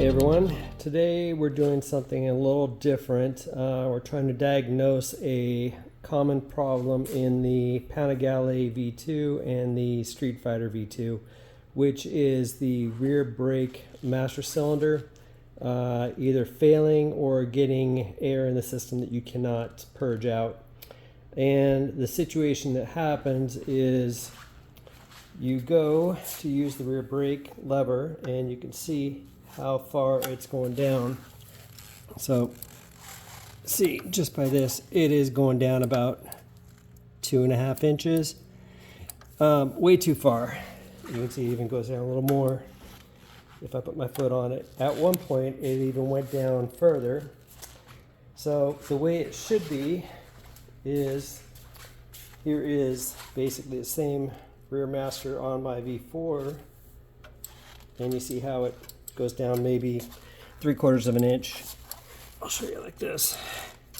Hey everyone, today we're doing something a little different. We're trying to diagnose a common problem in the Panigale V2 and the Streetfighter V2, which is the rear brake master cylinder either failing or getting air in the system that you cannot purge out. And the situation that happens is you go to use the rear brake lever and you can see how far it's going down. So see, just by this, it is going down about 2.5 inches. Way too far. You can see it even goes down a little more if I put my foot on it. At one point it even went down further. So the way it should be is, here is basically the same rear master on my V4, and you see how it goes down maybe 3/4 of an inch. I'll show you like this.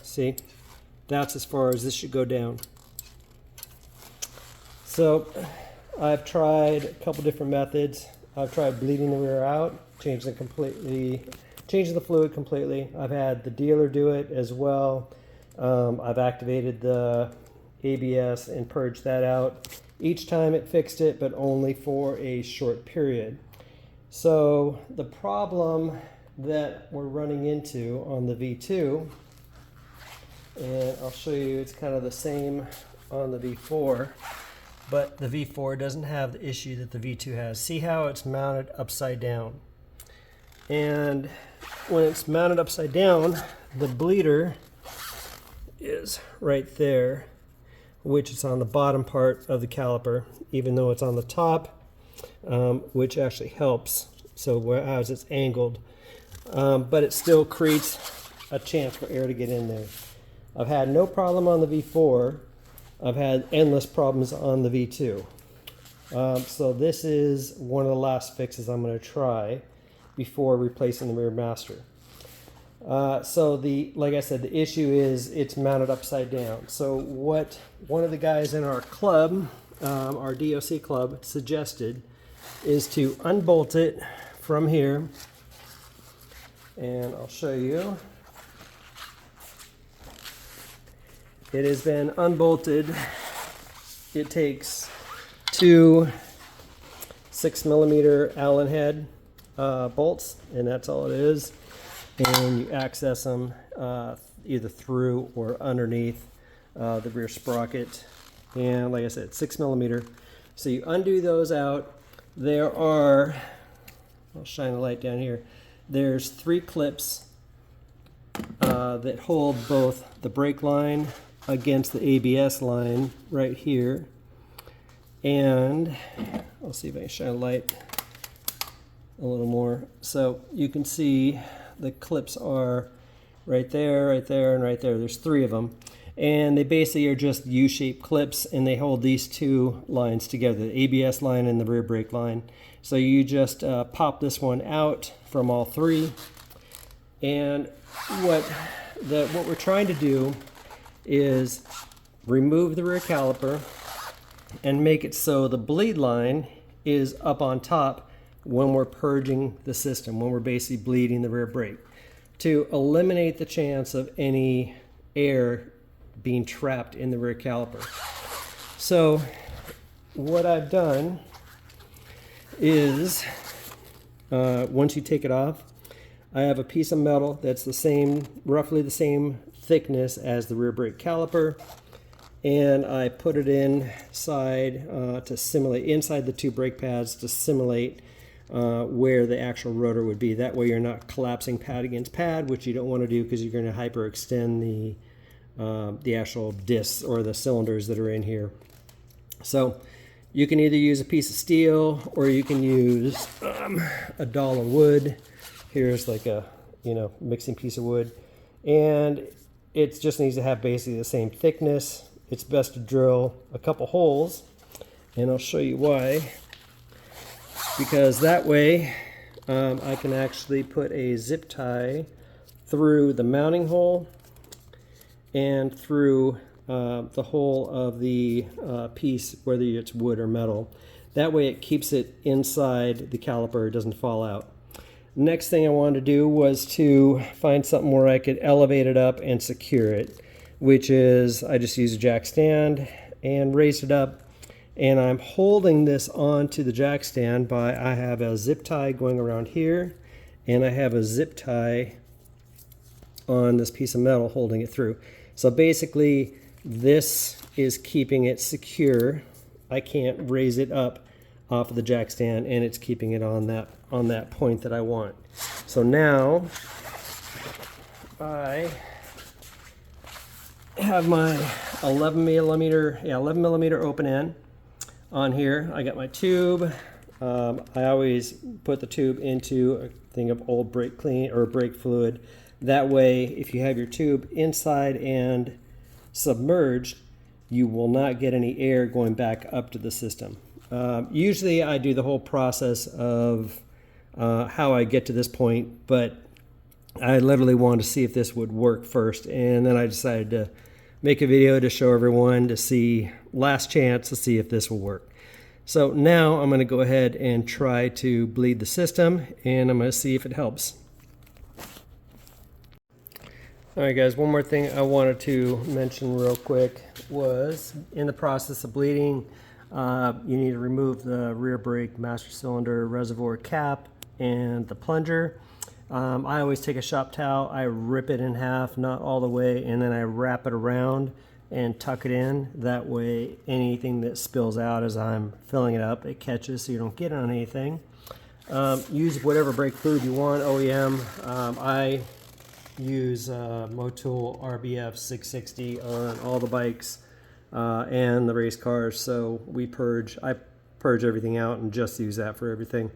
See, that's as far as this should go down. So I've tried a couple different methods. I've tried bleeding the rear out, changing the fluid completely. I've had the dealer do it as well. I've activated the ABS and purged that out. Each time it fixed it, but only for a short period. So the problem that we're running into on the V2, and I'll show you, it's kind of the same on the V4, but the V4 doesn't have the issue that the V2 has. See how it's mounted upside down? And when it's mounted upside down, the bleeder is right there, which is on the bottom part of the caliper, even though it's on the top, which actually helps. So whereas it's angled, but it still creates a chance for air to get in there. I've had no problem on the V4. I've had endless problems on the V2. So this is one of the last fixes I'm going to try before replacing the rear master. So like I said, the issue is it's mounted upside down. So what one of the guys in our club, our DOC club, suggested is to unbolt it from here, and I'll show you. It has been unbolted. It takes two 6mm Allen head bolts, and that's all it is. And you access them either through or underneath the rear sprocket. And like I said, 6mm. So you undo those out. There are, I'll shine a light down here. There's 3 clips that hold both the brake line against the ABS line right here. And I'll see if I can shine a light a little more. So you can see the clips are right there, right there, and right there. There's 3 of them. And they basically are just U-shaped clips, and they hold these 2 lines together, the ABS line and the rear brake line. So you just pop this one out from all 3. And what we're trying to do is remove the rear caliper and make it so the bleed line is up on top when we're purging the system, when we're basically bleeding the rear brake, to eliminate the chance of any air being trapped in the rear caliper. So what I've done is, once you take it off, I have a piece of metal that's the same, roughly the same thickness as the rear brake caliper, and I put it inside to simulate, inside the 2 brake pads to simulate where the actual rotor would be. That way you're not collapsing pad against pad, which you don't want to do because you're going to hyperextend the actual discs or the cylinders that are in here. So you can either use a piece of steel or you can use a doll of wood. Here's like a mixing piece of wood, and it just needs to have basically the same thickness. It's best to drill a couple holes, and I'll show you why. Because that way I can actually put a zip tie through the mounting hole and through the hole of the piece, whether it's wood or metal. That way it keeps it inside the caliper, it doesn't fall out. Next thing I wanted to do was to find something where I could elevate it up and secure it, which is I just use a jack stand and raise it up. And I'm holding this onto the jack stand by, I have a zip tie going around here, and I have a zip tie on this piece of metal holding it through. So basically this is keeping it secure. I can't raise it up off of the jack stand, and it's keeping it on that point that I want. So now I have my 11 millimeter open end on here. I got my tube. I always put the tube into a thing of old brake clean or brake fluid. That way, if you have your tube inside and submerged, you will not get any air going back up to the system. Usually I do the whole process of how I get to this point, but I literally wanted to see if this would work first, and then I decided to make a video to show everyone to see, last chance to see if this will work. So now I'm going to go ahead and try to bleed the system, and I'm going to see if it helps. Alright guys, one more thing I wanted to mention real quick was in the process of bleeding, you need to remove the rear brake master cylinder reservoir cap and the plunger. I always take a shop towel, I rip it in half, not all the way, and then I wrap it around and tuck it in. That way anything that spills out as I'm filling it up, it catches so you don't get on anything. Use whatever brake fluid you want, OEM. I use Motul RBF 660 on all the bikes and the race cars, so I purge everything out and just use that for everything.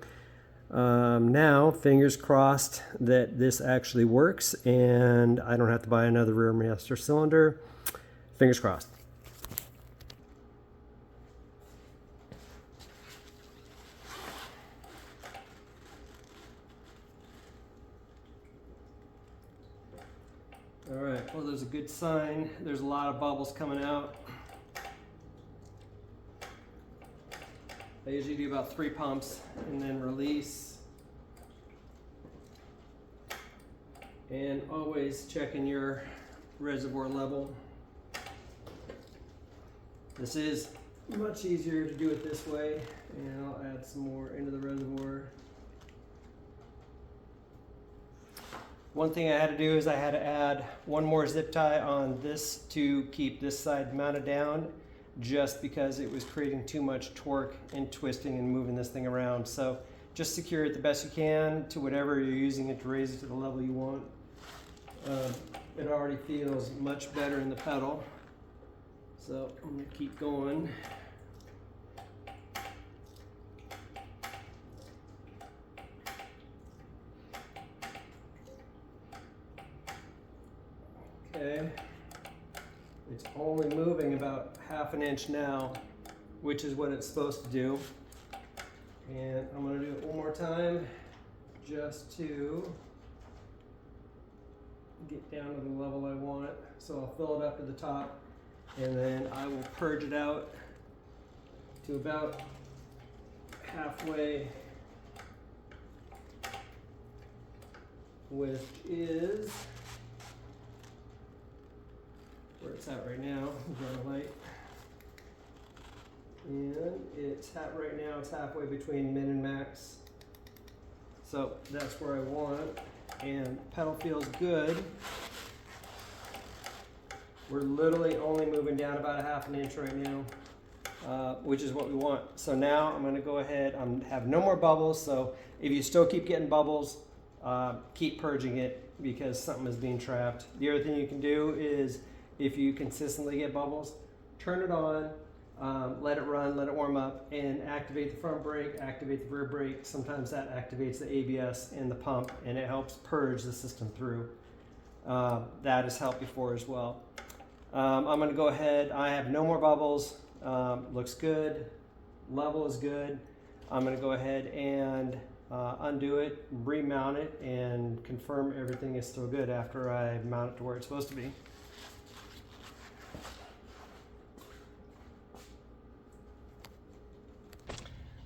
Now, fingers crossed that this actually works and I don't have to buy another rear master cylinder. Fingers crossed. All right, well, there's a good sign. There's a lot of bubbles coming out. I usually do about 3 pumps and then release. And always checking your reservoir level. This is much easier to do it this way, and I'll add some more into the reservoir. One thing I had to do is I had to add one more zip tie on this to keep this side mounted down, just because it was creating too much torque and twisting and moving this thing around. So just secure it the best you can to whatever you're using it to raise it to the level you want. It already feels much better in the pedal. So I'm going to keep going. Okay, it's only moving about ½ an inch now, which is what it's supposed to do. And I'm going to do it one more time just to get down to the level I want. So I'll fill it up to the top, and then I will purge it out to about halfway, which is where it's at right now. We've got a light, and it's right now it's halfway between min and max, so that's where I want. And pedal feels good. We're literally only moving down about ½ an inch right now, which is what we want. So now I'm going to go ahead. Have no more bubbles. So if you still keep getting bubbles, keep purging it because something is being trapped. The other thing you can do is, if you consistently get bubbles, turn it on, let it run, let it warm up, and activate the front brake, activate the rear brake. Sometimes that activates the ABS and the pump, and it helps purge the system through. That has helped before as well. I'm going to go ahead. I have no more bubbles. Looks good. Level is good. I'm going to go ahead and undo it, remount it, and confirm everything is still good after I mount it to where it's supposed to be.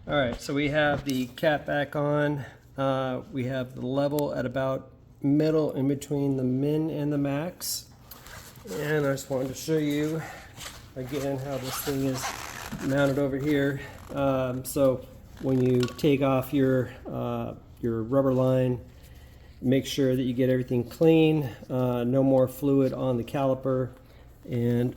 All right, so we have the cap back on. We have the level at about middle in between the min and the max. And I just wanted to show you again how this thing is mounted over here. So when you take off your rubber line, make sure that you get everything clean, no more fluid on the caliper, and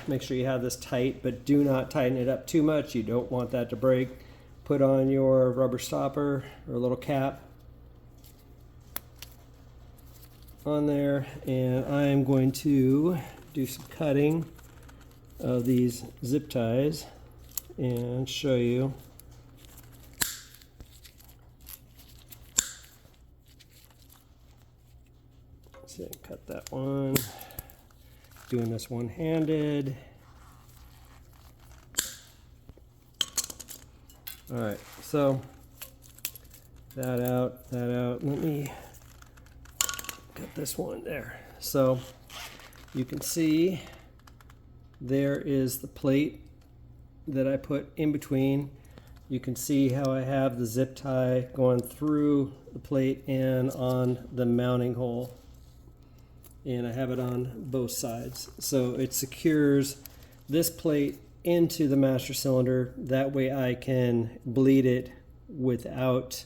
make sure you have this tight, but do not tighten it up too much. You don't want that to break. Put on your rubber stopper or a little cap on there, and I am going to do some cutting of these zip ties and show you. So cut that one. Doing this one-handed. All right, so that out. Let me cut this one there. So you can see there is the plate that I put in between. You can see how I have the zip tie going through the plate and on the mounting hole. And I have it on both sides. So it secures this plate into the master cylinder. That way I can bleed it without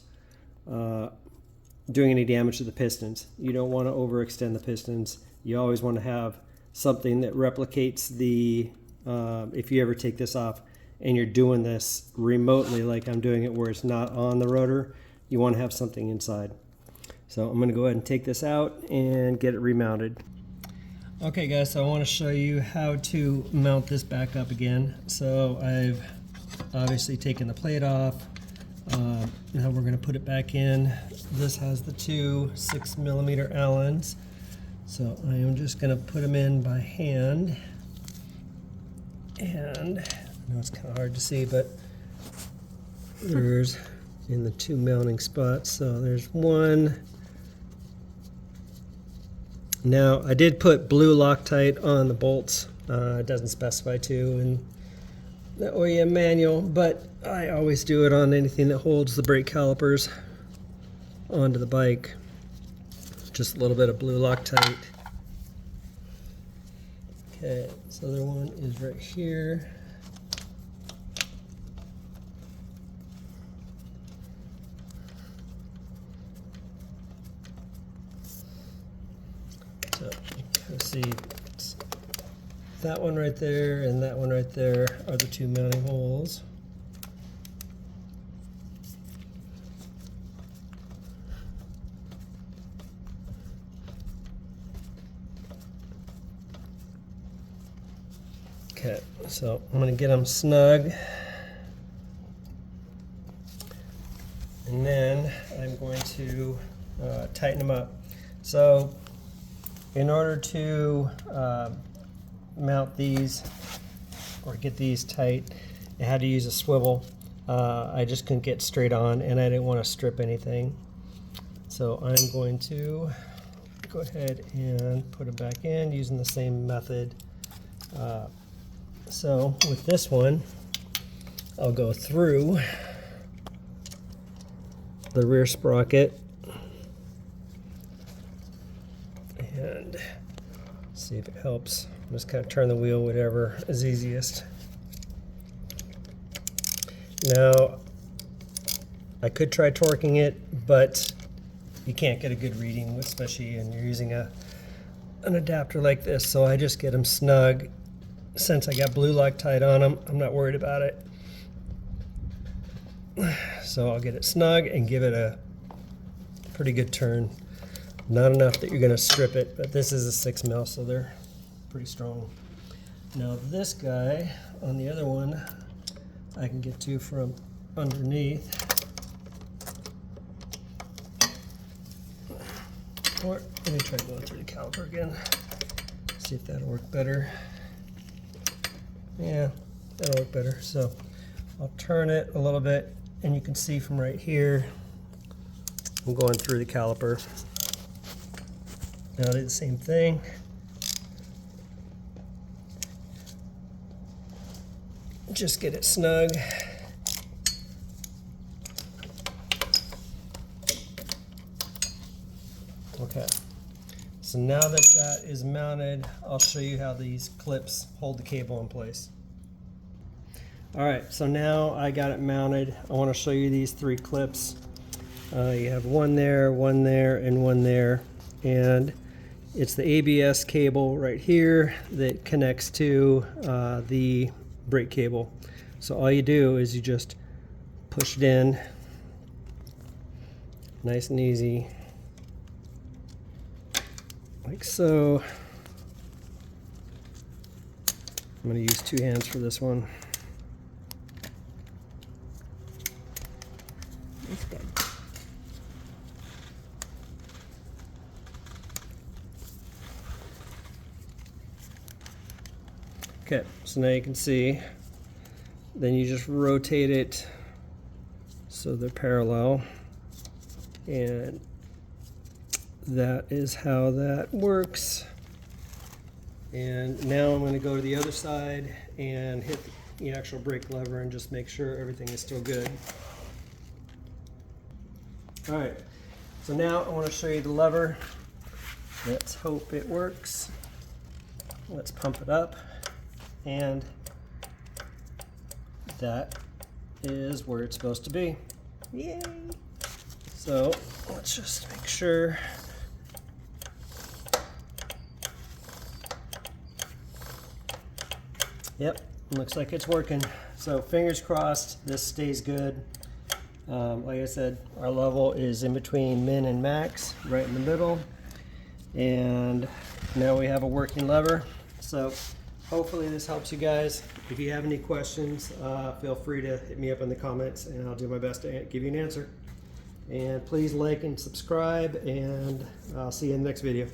doing any damage to the pistons. You don't want to overextend the pistons. You always want to have something that replicates the, if you ever take this off and you're doing this remotely like I'm doing it where it's not on the rotor, you want to have something inside. So I'm going to go ahead and take this out and get it remounted. Okay guys, so I want to show you how to mount this back up again. So I've obviously taken the plate off. Now we're going to put it back in. This has the two 6mm Allens. So I am just going to put them in by hand. And I know it's kind of hard to see, but there's in the two mounting spots. So there's one. Now I did put blue Loctite on the bolts. It doesn't specify to in the OEM manual, but I always do it on anything that holds the brake calipers onto the bike. Just a little bit of blue Loctite. Okay, this other one is right here. So you can see that one right there and that one right there are the two mounting holes. Okay, so I'm going to get them snug, and then I'm going to tighten them up. So in order to mount these or get these tight, I had to use a swivel. I just couldn't get straight on, and I didn't want to strip anything. So I'm going to go ahead and put them back in using the same method. So with this one, I'll go through the rear sprocket and see if it helps. Just kind of turn the wheel, whatever is easiest. Now, I could try torquing it, but you can't get a good reading, especially when you're using an adapter like this. So I just get them snug. Since I got blue Loctite on them, I'm not worried about it. So I'll get it snug and give it a pretty good turn. Not enough that you're going to strip it, but this is a 6mm, so they're pretty strong. Now this guy, on the other one, I can get to from underneath. Or let me try going through the caliper again. See if that'll work better. Yeah, that'll work better. So I'll turn it a little bit, and you can see from right here, I'm going through the caliper. Now I do the same thing. Just get it snug. So now that that is mounted, I'll show you how these clips hold the cable in place. All right, so now I got it mounted. I want to show you these 3 clips. You have one there, and one there. And it's the ABS cable right here that connects to the brake cable. So all you do is you just push it in, nice and easy, like so. I'm going to use 2 hands for this one. That's good. Okay, so now you can see, then you just rotate it so they're parallel, and that is how that works. And now I'm going to go to the other side and hit the actual brake lever and just make sure everything is still good. All right, so now I want to show you the lever. Let's hope it works. Let's pump it up, and that is where it's supposed to be. Yay! So let's just make sure. Yep, looks like it's working. So fingers crossed this stays good. Like I said, our level is in between min and max, right in the middle. And now we have a working lever. So hopefully this helps you guys. If you have any questions, feel free to hit me up in the comments and I'll do my best to give you an answer. And please like and subscribe, and I'll see you in the next video.